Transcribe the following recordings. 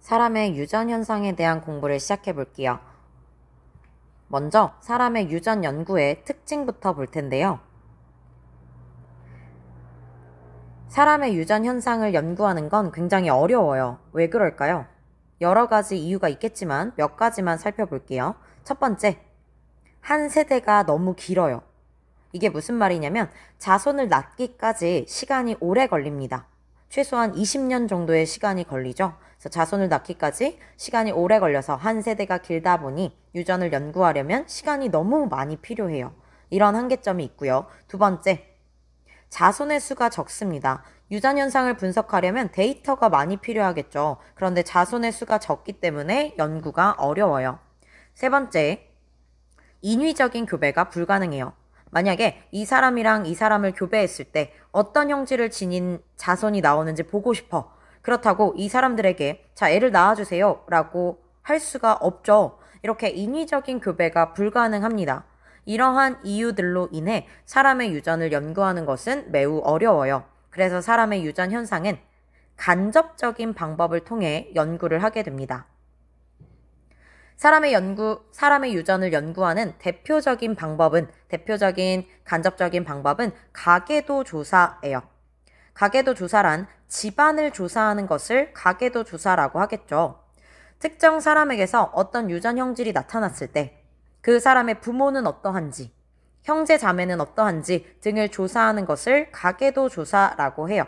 사람의 유전 현상에 대한 공부를 시작해 볼게요. 먼저 사람의 유전 연구의 특징부터 볼 텐데요. 사람의 유전 현상을 연구하는 건 굉장히 어려워요. 왜 그럴까요? 여러 가지 이유가 있겠지만 몇 가지만 살펴볼게요. 첫 번째, 한 세대가 너무 길어요. 이게 무슨 말이냐면 자손을 낳기까지 시간이 오래 걸립니다. 최소한 20년 정도의 시간이 걸리죠. 그래서 자손을 낳기까지 시간이 오래 걸려서 한 세대가 길다 보니 유전을 연구하려면 시간이 너무 많이 필요해요. 이런 한계점이 있고요. 두 번째, 자손의 수가 적습니다. 유전 현상을 분석하려면 데이터가 많이 필요하겠죠. 그런데 자손의 수가 적기 때문에 연구가 어려워요. 세 번째, 인위적인 교배가 불가능해요. 만약에 이 사람이랑 이 사람을 교배했을 때 어떤 형질을 지닌 자손이 나오는지 보고 싶어. 그렇다고 이 사람들에게 자, 애를 낳아주세요 라고 할 수가 없죠. 이렇게 인위적인 교배가 불가능합니다. 이러한 이유들로 인해 사람의 유전을 연구하는 것은 매우 어려워요. 그래서 사람의 유전 현상은 간접적인 방법을 통해 연구를 하게 됩니다. 사람의 유전을 연구하는 대표적인 간접적인 방법은 가계도 조사예요. 가계도 조사란 집안을 조사하는 것을 가계도 조사라고 하겠죠. 특정 사람에게서 어떤 유전 형질이 나타났을 때 그 사람의 부모는 어떠한지, 형제 자매는 어떠한지 등을 조사하는 것을 가계도 조사라고 해요.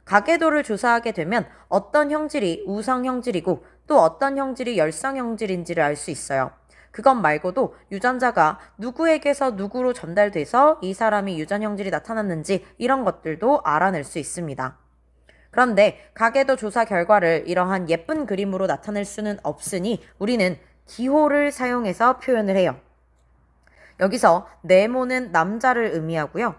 가계도를 조사하게 되면 어떤 형질이 우성 형질이고 또 어떤 형질이 열성 형질인지를 알 수 있어요. 그것 말고도 유전자가 누구에게서 누구로 전달돼서 이 사람이 유전 형질이 나타났는지 이런 것들도 알아낼 수 있습니다. 그런데 가계도 조사 결과를 이러한 예쁜 그림으로 나타낼 수는 없으니 우리는 기호를 사용해서 표현을 해요. 여기서 네모는 남자를 의미하고요.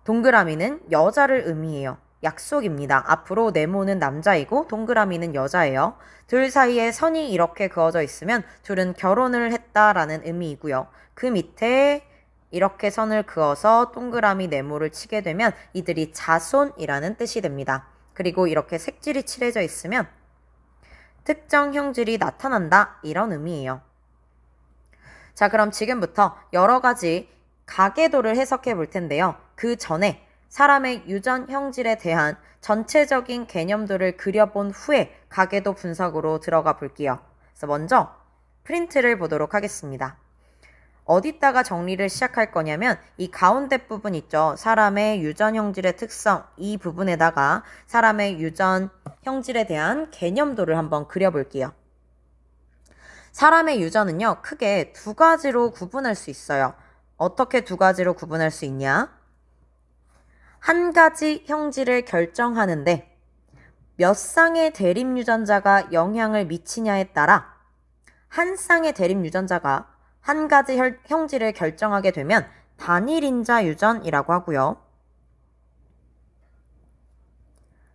동그라미는 여자를 의미해요. 약속입니다. 앞으로 네모는 남자이고 동그라미는 여자예요. 둘 사이에 선이 이렇게 그어져 있으면 둘은 결혼을 했다라는 의미이고요. 그 밑에 이렇게 선을 그어서 동그라미 네모를 치게 되면 이들이 자손이라는 뜻이 됩니다. 그리고 이렇게 색칠이 칠해져 있으면 특정 형질이 나타난다 이런 의미예요. 자, 그럼 지금부터 여러 가지 가계도를 해석해 볼 텐데요. 그 전에 사람의 유전 형질에 대한 전체적인 개념도를 그려본 후에 가계도 분석으로 들어가 볼게요. 그래서 먼저 프린트를 보도록 하겠습니다. 어디다가 정리를 시작할 거냐면 이 가운데 부분 있죠. 사람의 유전 형질의 특성, 이 부분에다가 사람의 유전 형질에 대한 개념도를 한번 그려볼게요. 사람의 유전은요, 크게 두 가지로 구분할 수 있어요. 어떻게 두 가지로 구분할 수 있냐? 한 가지 형질을 결정하는데 몇 쌍의 대립 유전자가 영향을 미치냐에 따라 한 쌍의 대립 유전자가 한 가지 형질을 결정하게 되면 단일인자 유전이라고 하고요.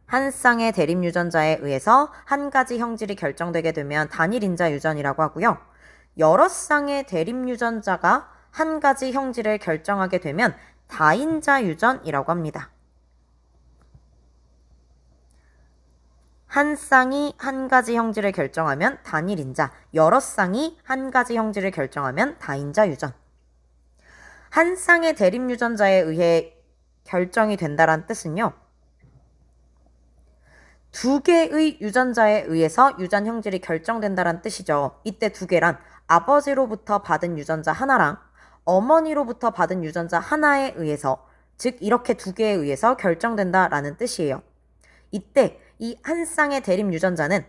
한 쌍의 대립 유전자에 의해서 한 가지 형질이 결정되게 되면 단일인자 유전이라고 하고요. 여러 쌍의 대립 유전자가 한 가지 형질을 결정하게 되면 다인자 유전이라고 합니다. 한 쌍이 한 가지 형질을 결정하면 단일인자, 여러 쌍이 한 가지 형질을 결정하면 다인자 유전. 한 쌍의 대립 유전자에 의해 결정이 된다는 뜻은요. 두 개의 유전자에 의해서 유전 형질이 결정된다는 뜻이죠. 이때 두 개란 아버지로부터 받은 유전자 하나랑 어머니로부터 받은 유전자 하나에 의해서, 즉 이렇게 두 개에 의해서 결정된다라는 뜻이에요. 이때 이 한 쌍의 대립 유전자는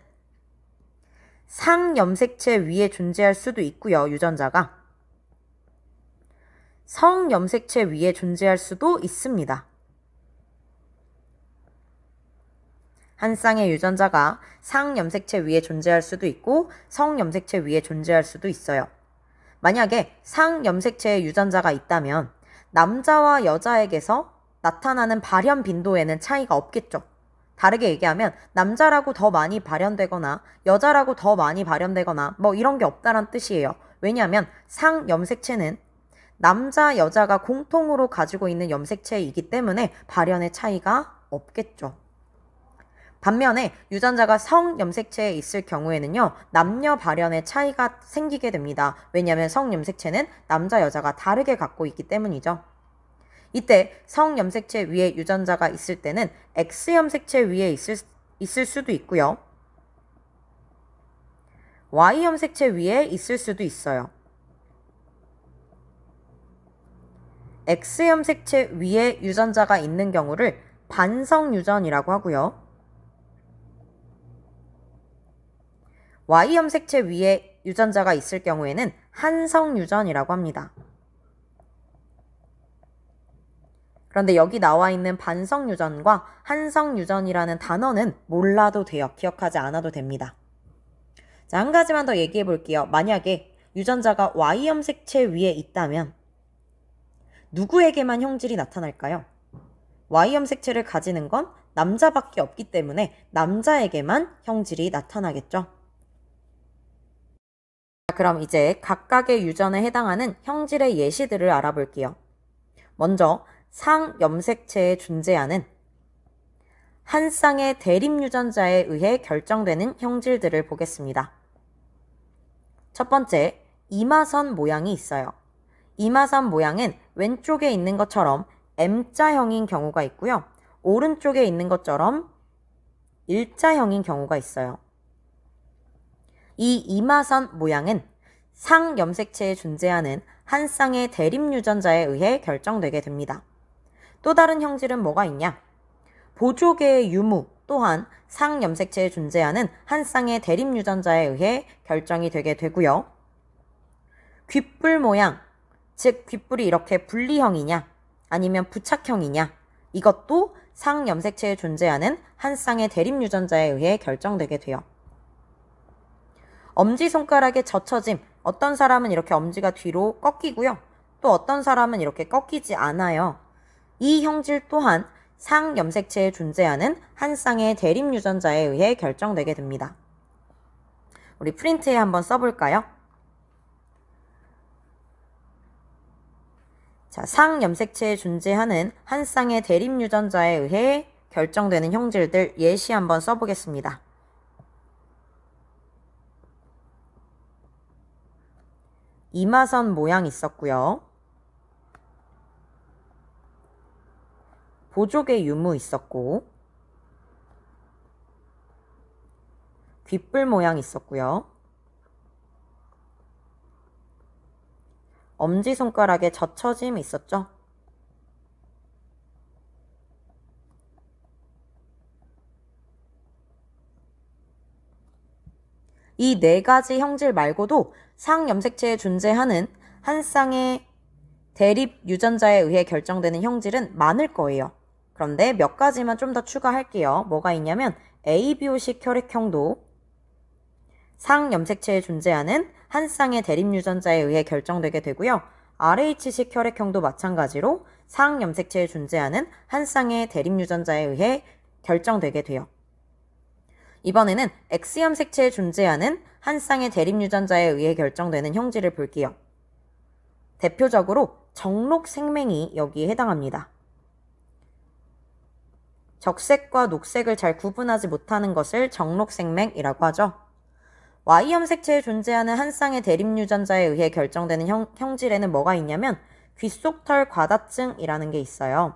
상염색체 위에 존재할 수도 있고요. 유전자가 성염색체 위에 존재할 수도 있습니다. 한 쌍의 유전자가 상염색체 위에 존재할 수도 있고 성염색체 위에 존재할 수도 있어요. 만약에 상염색체의 유전자가 있다면 남자와 여자에게서 나타나는 발현 빈도에는 차이가 없겠죠. 다르게 얘기하면 남자라고 더 많이 발현되거나 여자라고 더 많이 발현되거나 뭐 이런 게 없다는 뜻이에요. 왜냐하면 상염색체는 남자, 여자가 공통으로 가지고 있는 염색체이기 때문에 발현의 차이가 없겠죠. 반면에 유전자가 성염색체에 있을 경우에는요, 남녀 발현의 차이가 생기게 됩니다. 왜냐하면 성염색체는 남자, 여자가 다르게 갖고 있기 때문이죠. 이때 성염색체 위에 유전자가 있을 때는 X염색체 위에 있을 수도 있고요. Y염색체 위에 있을 수도 있어요. X염색체 위에 유전자가 있는 경우를 반성유전이라고 하고요. Y염색체 위에 유전자가 있을 경우에는 한성유전이라고 합니다. 그런데 여기 나와 있는 반성유전과 한성유전이라는 단어는 몰라도 돼요. 기억하지 않아도 됩니다. 자, 한 가지만 더 얘기해 볼게요. 만약에 유전자가 Y염색체 위에 있다면 누구에게만 형질이 나타날까요? Y염색체를 가지는 건 남자밖에 없기 때문에 남자에게만 형질이 나타나겠죠. 그럼 이제 각각의 유전에 해당하는 형질의 예시들을 알아볼게요. 먼저 상염색체에 존재하는 한 쌍의 대립유전자에 의해 결정되는 형질들을 보겠습니다. 첫 번째, 이마선 모양이 있어요. 이마선 모양은 왼쪽에 있는 것처럼 M자형인 경우가 있고요. 오른쪽에 있는 것처럼 일자형인 경우가 있어요. 이 이마선 모양은 상염색체에 존재하는 한 쌍의 대립유전자에 의해 결정되게 됩니다. 또 다른 형질은 뭐가 있냐? 보조개의 유무 또한 상염색체에 존재하는 한 쌍의 대립유전자에 의해 결정이 되게 되고요. 귓불 모양, 즉 귓불이 이렇게 분리형이냐 아니면 부착형이냐, 이것도 상염색체에 존재하는 한 쌍의 대립유전자에 의해 결정되게 돼요. 엄지손가락의 젖혀짐, 어떤 사람은 이렇게 엄지가 뒤로 꺾이고요. 또 어떤 사람은 이렇게 꺾이지 않아요. 이 형질 또한 상염색체에 존재하는 한 쌍의 대립유전자에 의해 결정되게 됩니다. 우리 프린트에 한번 써볼까요? 자, 상염색체에 존재하는 한 쌍의 대립유전자에 의해 결정되는 형질들 예시 한번 써보겠습니다. 이마선 모양 있었고요. 보조개 유무 있었고, 귓불 모양 있었고요. 엄지손가락에 젖혀짐 있었죠. 이 네 가지 형질 말고도 상염색체에 존재하는 한 쌍의 대립 유전자에 의해 결정되는 형질은 많을 거예요. 그런데 몇 가지만 좀 더 추가할게요. 뭐가 있냐면 ABO식 혈액형도 상염색체에 존재하는 한 쌍의 대립 유전자에 의해 결정되게 되고요. RH식 혈액형도 마찬가지로 상염색체에 존재하는 한 쌍의 대립 유전자에 의해 결정되게 돼요. 이번에는 X염색체에 존재하는 한 쌍의 대립 유전자에 의해 결정되는 형질을 볼게요. 대표적으로 정록생맹이 여기에 해당합니다. 적색과 녹색을 잘 구분하지 못하는 것을 정록생맹이라고 하죠. Y염색체에 존재하는 한 쌍의 대립 유전자에 의해 결정되는 형질에는 뭐가 있냐면 귓속털 과다증이라는 게 있어요.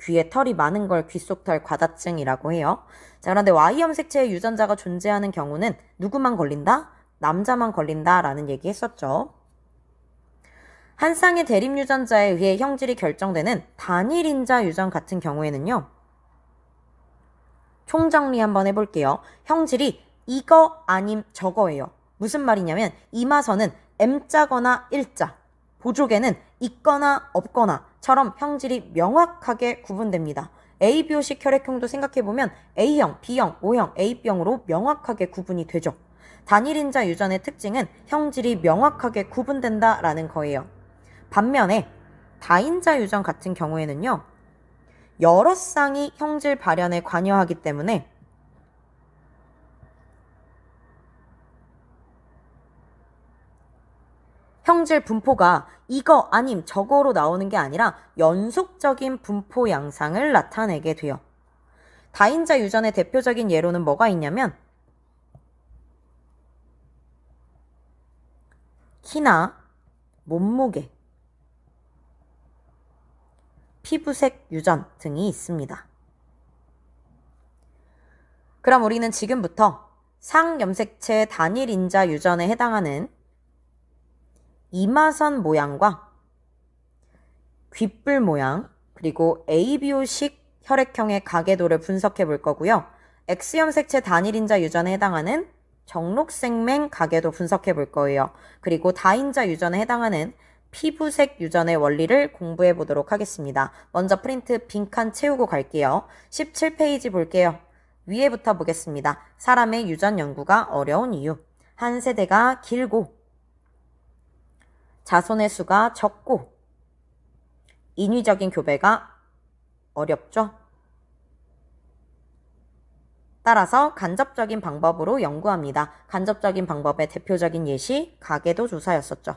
귀에 털이 많은 걸 귓속털 과다증이라고 해요. 자, 그런데 Y염색체의 유전자가 존재하는 경우는 누구만 걸린다? 남자만 걸린다라는 얘기 했었죠. 한 쌍의 대립 유전자에 의해 형질이 결정되는 단일인자 유전 같은 경우에는요. 총정리 한번 해볼게요. 형질이 이거 아님 저거예요. 무슨 말이냐면 이마선은 M자거나 일자, 보조개는 있거나 없거나처럼 형질이 명확하게 구분됩니다. ABO식 혈액형도 생각해보면 A형, B형, O형, AB형으로 명확하게 구분이 되죠. 단일인자 유전의 특징은 형질이 명확하게 구분된다라는 거예요. 반면에 다인자 유전 같은 경우에는요. 여러 쌍이 형질 발현에 관여하기 때문에 형질 분포가 이거 아님 저거로 나오는 게 아니라 연속적인 분포 양상을 나타내게 돼요. 다인자 유전의 대표적인 예로는 뭐가 있냐면 키나 몸무게, 피부색 유전 등이 있습니다. 그럼 우리는 지금부터 상염색체 단일 인자 유전에 해당하는 이마선 모양과 귓불 모양, 그리고 ABO식 혈액형의 가계도를 분석해 볼 거고요. X염색체 단일 인자 유전에 해당하는 정록생맹 가계도 분석해 볼 거예요. 그리고 다인자 유전에 해당하는 피부색 유전의 원리를 공부해 보도록 하겠습니다. 먼저 프린트 빈칸 채우고 갈게요. 17페이지 볼게요. 위에부터 보겠습니다. 사람의 유전 연구가 어려운 이유. 한 세대가 길고 자손의 수가 적고 인위적인 교배가 어렵죠. 따라서 간접적인 방법으로 연구합니다. 간접적인 방법의 대표적인 예시 가계도 조사였었죠.